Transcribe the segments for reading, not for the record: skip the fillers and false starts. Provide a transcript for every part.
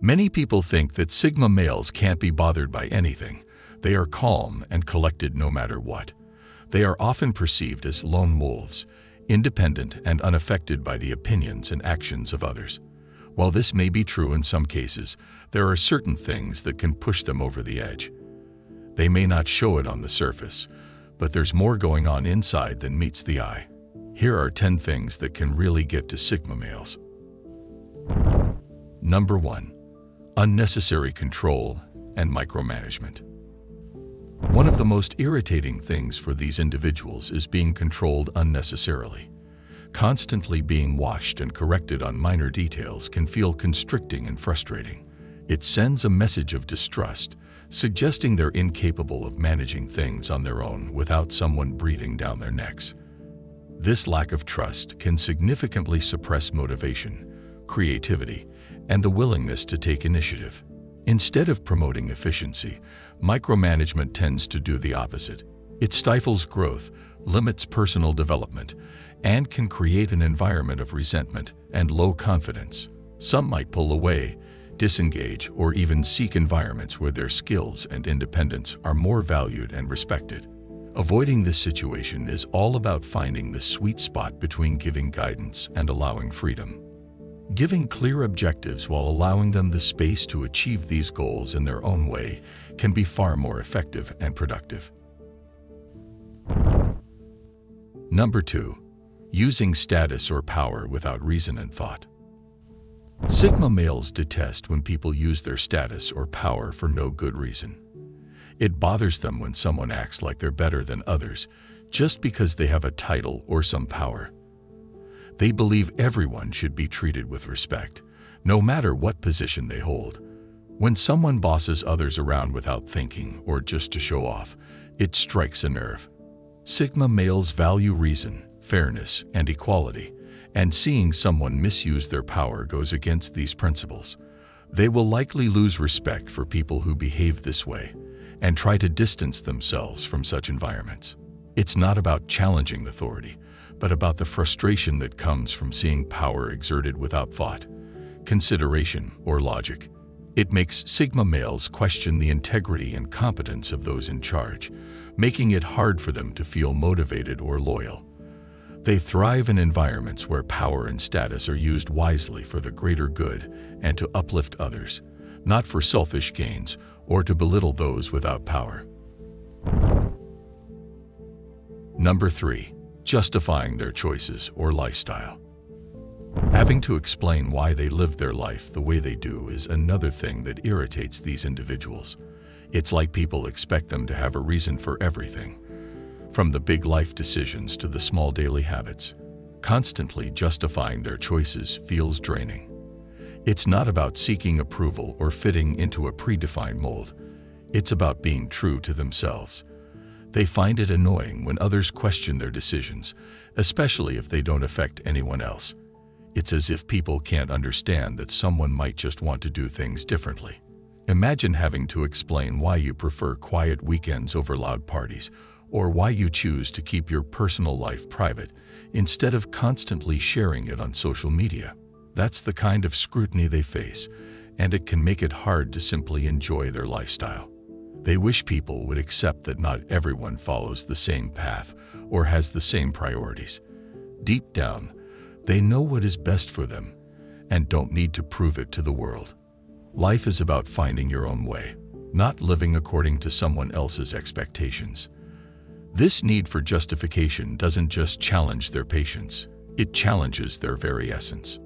Many people think that Sigma males can't be bothered by anything. They are calm and collected no matter what. They are often perceived as lone wolves, independent and unaffected by the opinions and actions of others. While this may be true in some cases, there are certain things that can push them over the edge. They may not show it on the surface, but there's more going on inside than meets the eye. Here are 10 things that can really get to Sigma males. Number 1. Unnecessary control and micromanagement. One of the most irritating things for these individuals is being controlled unnecessarily. Constantly being watched and corrected on minor details can feel constricting and frustrating. It sends a message of distrust, suggesting they're incapable of managing things on their own without someone breathing down their necks. This lack of trust can significantly suppress motivation, creativity, and the willingness to take initiative. Instead of promoting efficiency, micromanagement tends to do the opposite. It stifles growth, limits personal development, and can create an environment of resentment and low confidence. Some might pull away, disengage, or even seek environments where their skills and independence are more valued and respected. Avoiding this situation is all about finding the sweet spot between giving guidance and allowing freedom. Giving clear objectives while allowing them the space to achieve these goals in their own way can be far more effective and productive. Number 2. Using status or power without reason and thought. Sigma males detest when people use their status or power for no good reason. It bothers them when someone acts like they're better than others just because they have a title or some power. They believe everyone should be treated with respect, no matter what position they hold. When someone bosses others around without thinking or just to show off, it strikes a nerve. Sigma males value reason, fairness, and equality, and seeing someone misuse their power goes against these principles. They will likely lose respect for people who behave this way and try to distance themselves from such environments. It's not about challenging authority, but about the frustration that comes from seeing power exerted without thought, consideration, or logic. It makes Sigma males question the integrity and competence of those in charge, making it hard for them to feel motivated or loyal. They thrive in environments where power and status are used wisely for the greater good and to uplift others, not for selfish gains or to belittle those without power. Number 3. Justifying their choices or lifestyle. Having to explain why they live their life the way they do is another thing that irritates these individuals. It's like people expect them to have a reason for everything, from the big life decisions to the small daily habits. Constantly justifying their choices feels draining. It's not about seeking approval or fitting into a predefined mold. It's about being true to themselves. They find it annoying when others question their decisions, especially if they don't affect anyone else. It's as if people can't understand that someone might just want to do things differently. Imagine having to explain why you prefer quiet weekends over loud parties, or why you choose to keep your personal life private instead of constantly sharing it on social media. That's the kind of scrutiny they face, and it can make it hard to simply enjoy their lifestyle. They wish people would accept that not everyone follows the same path or has the same priorities. Deep down, they know what is best for them and don't need to prove it to the world. Life is about finding your own way, not living according to someone else's expectations. This need for justification doesn't just challenge their patience, it challenges their very essence.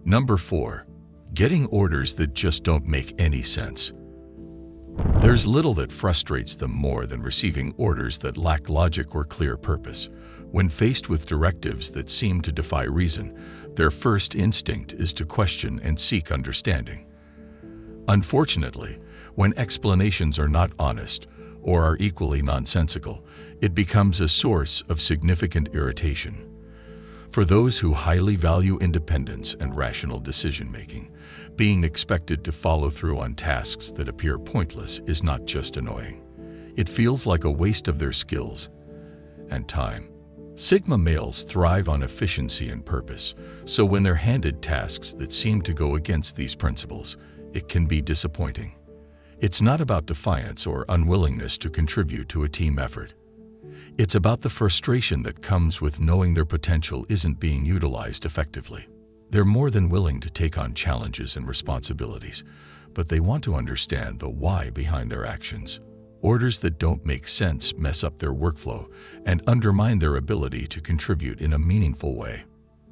Number 4. Getting orders that just don't make any sense. There's little that frustrates them more than receiving orders that lack logic or clear purpose. When faced with directives that seem to defy reason, their first instinct is to question and seek understanding. Unfortunately, when explanations are not honest or are equally nonsensical, it becomes a source of significant irritation. For those who highly value independence and rational decision-making, being expected to follow through on tasks that appear pointless is not just annoying. It feels like a waste of their skills and time. Sigma males thrive on efficiency and purpose, so when they're handed tasks that seem to go against these principles, it can be disappointing. It's not about defiance or unwillingness to contribute to a team effort. It's about the frustration that comes with knowing their potential isn't being utilized effectively. They're more than willing to take on challenges and responsibilities, but they want to understand the why behind their actions. Orders that don't make sense mess up their workflow and undermine their ability to contribute in a meaningful way.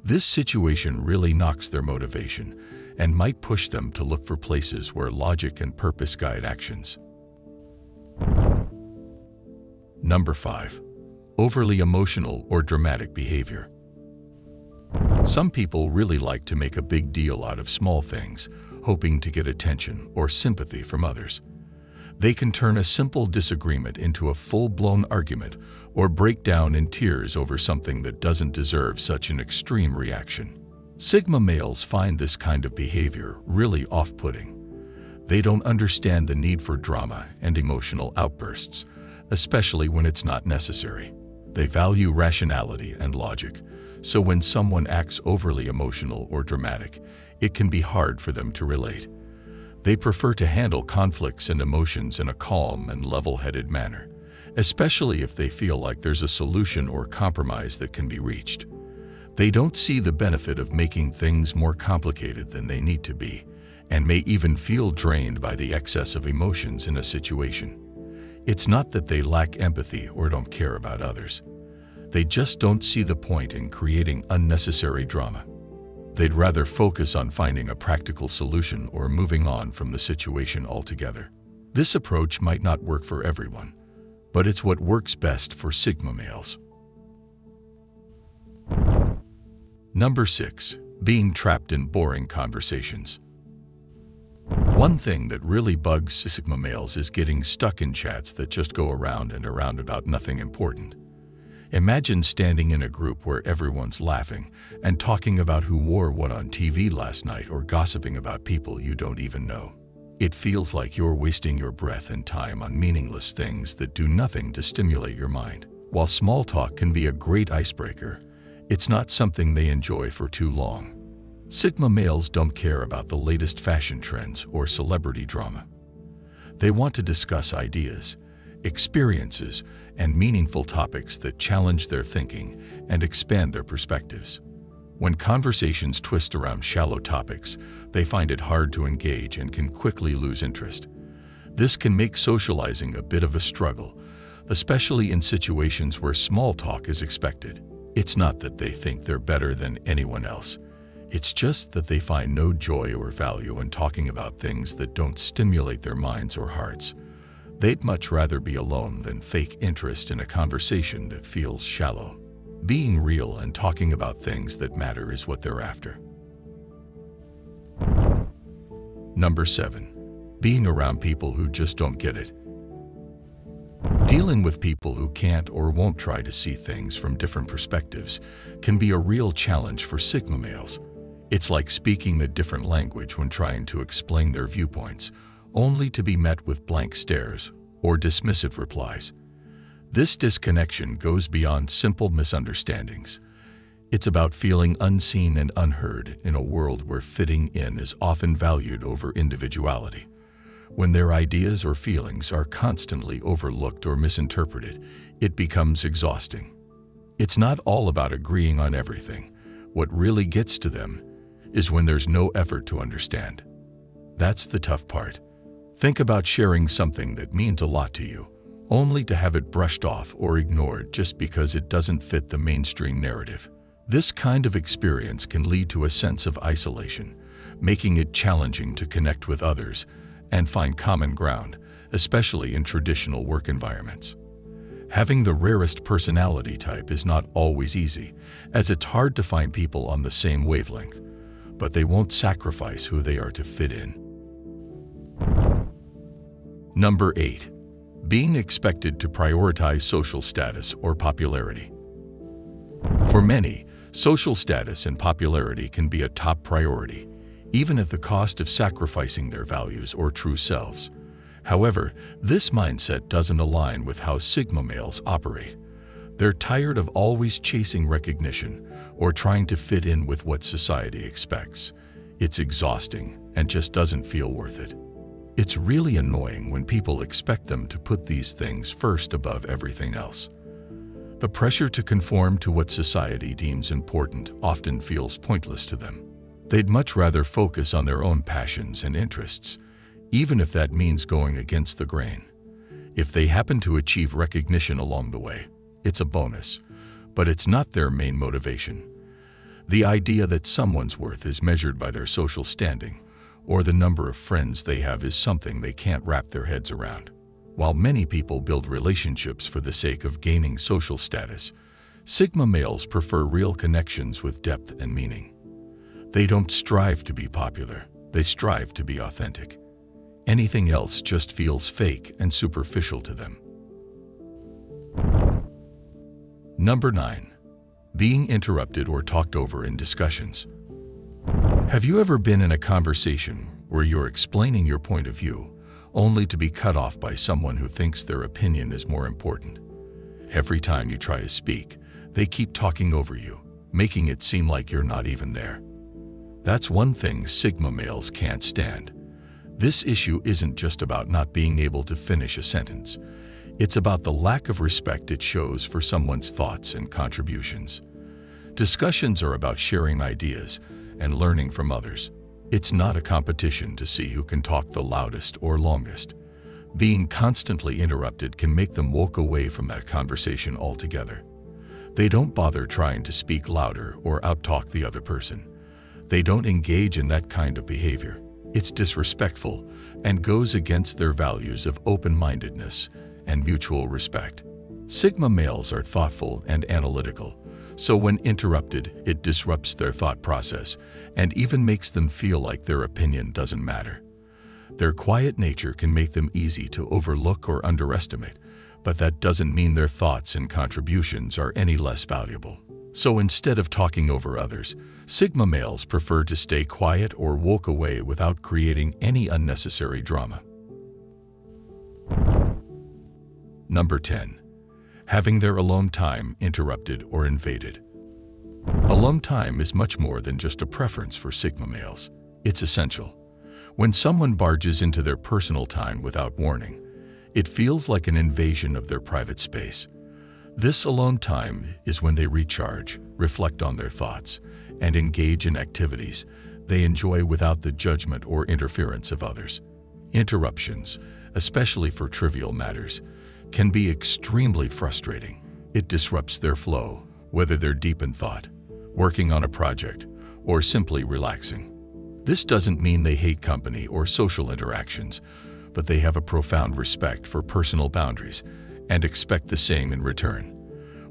This situation really knocks their motivation and might push them to look for places where logic and purpose guide actions. Number 5. Overly emotional or dramatic behavior. Some people really like to make a big deal out of small things, hoping to get attention or sympathy from others. They can turn a simple disagreement into a full-blown argument or break down in tears over something that doesn't deserve such an extreme reaction. Sigma males find this kind of behavior really off-putting. They don't understand the need for drama and emotional outbursts, especially when it's not necessary. They value rationality and logic, so when someone acts overly emotional or dramatic, it can be hard for them to relate. They prefer to handle conflicts and emotions in a calm and level-headed manner, especially if they feel like there's a solution or compromise that can be reached. They don't see the benefit of making things more complicated than they need to be, and may even feel drained by the excess of emotions in a situation. It's not that they lack empathy or don't care about others. They just don't see the point in creating unnecessary drama. They'd rather focus on finding a practical solution or moving on from the situation altogether. This approach might not work for everyone, but it's what works best for Sigma males. Number 6. Being trapped in boring conversations. One thing that really bugs Sigma males is getting stuck in chats that just go around and around about nothing important. Imagine standing in a group where everyone's laughing and talking about who wore what on TV last night or gossiping about people you don't even know. It feels like you're wasting your breath and time on meaningless things that do nothing to stimulate your mind. While small talk can be a great icebreaker, it's not something they enjoy for too long. Sigma males don't care about the latest fashion trends or celebrity drama. They want to discuss ideas, experiences, and meaningful topics that challenge their thinking and expand their perspectives. When conversations twist around shallow topics, they find it hard to engage and can quickly lose interest. This can make socializing a bit of a struggle, especially in situations where small talk is expected. It's not that they think they're better than anyone else. It's just that they find no joy or value in talking about things that don't stimulate their minds or hearts. They'd much rather be alone than fake interest in a conversation that feels shallow. Being real and talking about things that matter is what they're after. Number 7. Being around people who just don't get it. Dealing with people who can't or won't try to see things from different perspectives can be a real challenge for Sigma males. It's like speaking a different language when trying to explain their viewpoints, only to be met with blank stares or dismissive replies. This disconnection goes beyond simple misunderstandings. It's about feeling unseen and unheard in a world where fitting in is often valued over individuality. When their ideas or feelings are constantly overlooked or misinterpreted, it becomes exhausting. It's not all about agreeing on everything. What really gets to them is when there's no effort to understand. That's the tough part. Think about sharing something that means a lot to you, only to have it brushed off or ignored just because it doesn't fit the mainstream narrative. This kind of experience can lead to a sense of isolation, making it challenging to connect with others and find common ground, especially in traditional work environments. Having the rarest personality type is not always easy, as it's hard to find people on the same wavelength, but they won't sacrifice who they are to fit in. Number 8. Being expected to prioritize social status or popularity. For many, social status and popularity can be a top priority, even at the cost of sacrificing their values or true selves. However, this mindset doesn't align with how Sigma males operate. They're tired of always chasing recognition or trying to fit in with what society expects. It's exhausting and just doesn't feel worth it. It's really annoying when people expect them to put these things first above everything else. The pressure to conform to what society deems important often feels pointless to them. They'd much rather focus on their own passions and interests, even if that means going against the grain. If they happen to achieve recognition along the way, it's a bonus, but it's not their main motivation. The idea that someone's worth is measured by their social standing or the number of friends they have is something they can't wrap their heads around. While many people build relationships for the sake of gaining social status, Sigma males prefer real connections with depth and meaning. They don't strive to be popular, they strive to be authentic. Anything else just feels fake and superficial to them. Number 9. Being interrupted or talked over in discussions. Have you ever been in a conversation where you're explaining your point of view, only to be cut off by someone who thinks their opinion is more important? Every time you try to speak, they keep talking over you, making it seem like you're not even there. That's one thing Sigma males can't stand. This issue isn't just about not being able to finish a sentence. It's about the lack of respect it shows for someone's thoughts and contributions. Discussions are about sharing ideas and learning from others. It's not a competition to see who can talk the loudest or longest. Being constantly interrupted can make them walk away from that conversation altogether. They don't bother trying to speak louder or outtalk the other person. They don't engage in that kind of behavior. It's disrespectful and goes against their values of open-mindedness and mutual respect. Sigma males are thoughtful and analytical, so when interrupted, it disrupts their thought process and even makes them feel like their opinion doesn't matter. Their quiet nature can make them easy to overlook or underestimate, but that doesn't mean their thoughts and contributions are any less valuable. So instead of talking over others, Sigma males prefer to stay quiet or walk away without creating any unnecessary drama. Number 10. Having their alone time interrupted or invaded. Alone time is much more than just a preference for Sigma males. It's essential. When someone barges into their personal time without warning, it feels like an invasion of their private space. This alone time is when they recharge, reflect on their thoughts, and engage in activities they enjoy without the judgment or interference of others. Interruptions, especially for trivial matters, can be extremely frustrating. It disrupts their flow, whether they're deep in thought, working on a project, or simply relaxing. This doesn't mean they hate company or social interactions, but they have a profound respect for personal boundaries and expect the same in return.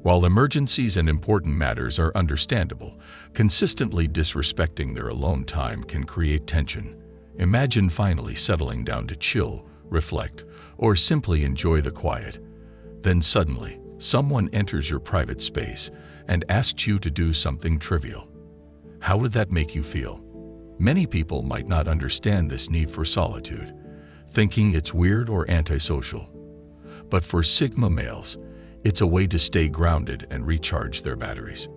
While emergencies and important matters are understandable, consistently disrespecting their alone time can create tension. Imagine finally settling down to chill, reflect, or simply enjoy the quiet. Then suddenly, someone enters your private space and asks you to do something trivial. How would that make you feel? Many people might not understand this need for solitude, thinking it's weird or antisocial. But for Sigma males, it's a way to stay grounded and recharge their batteries.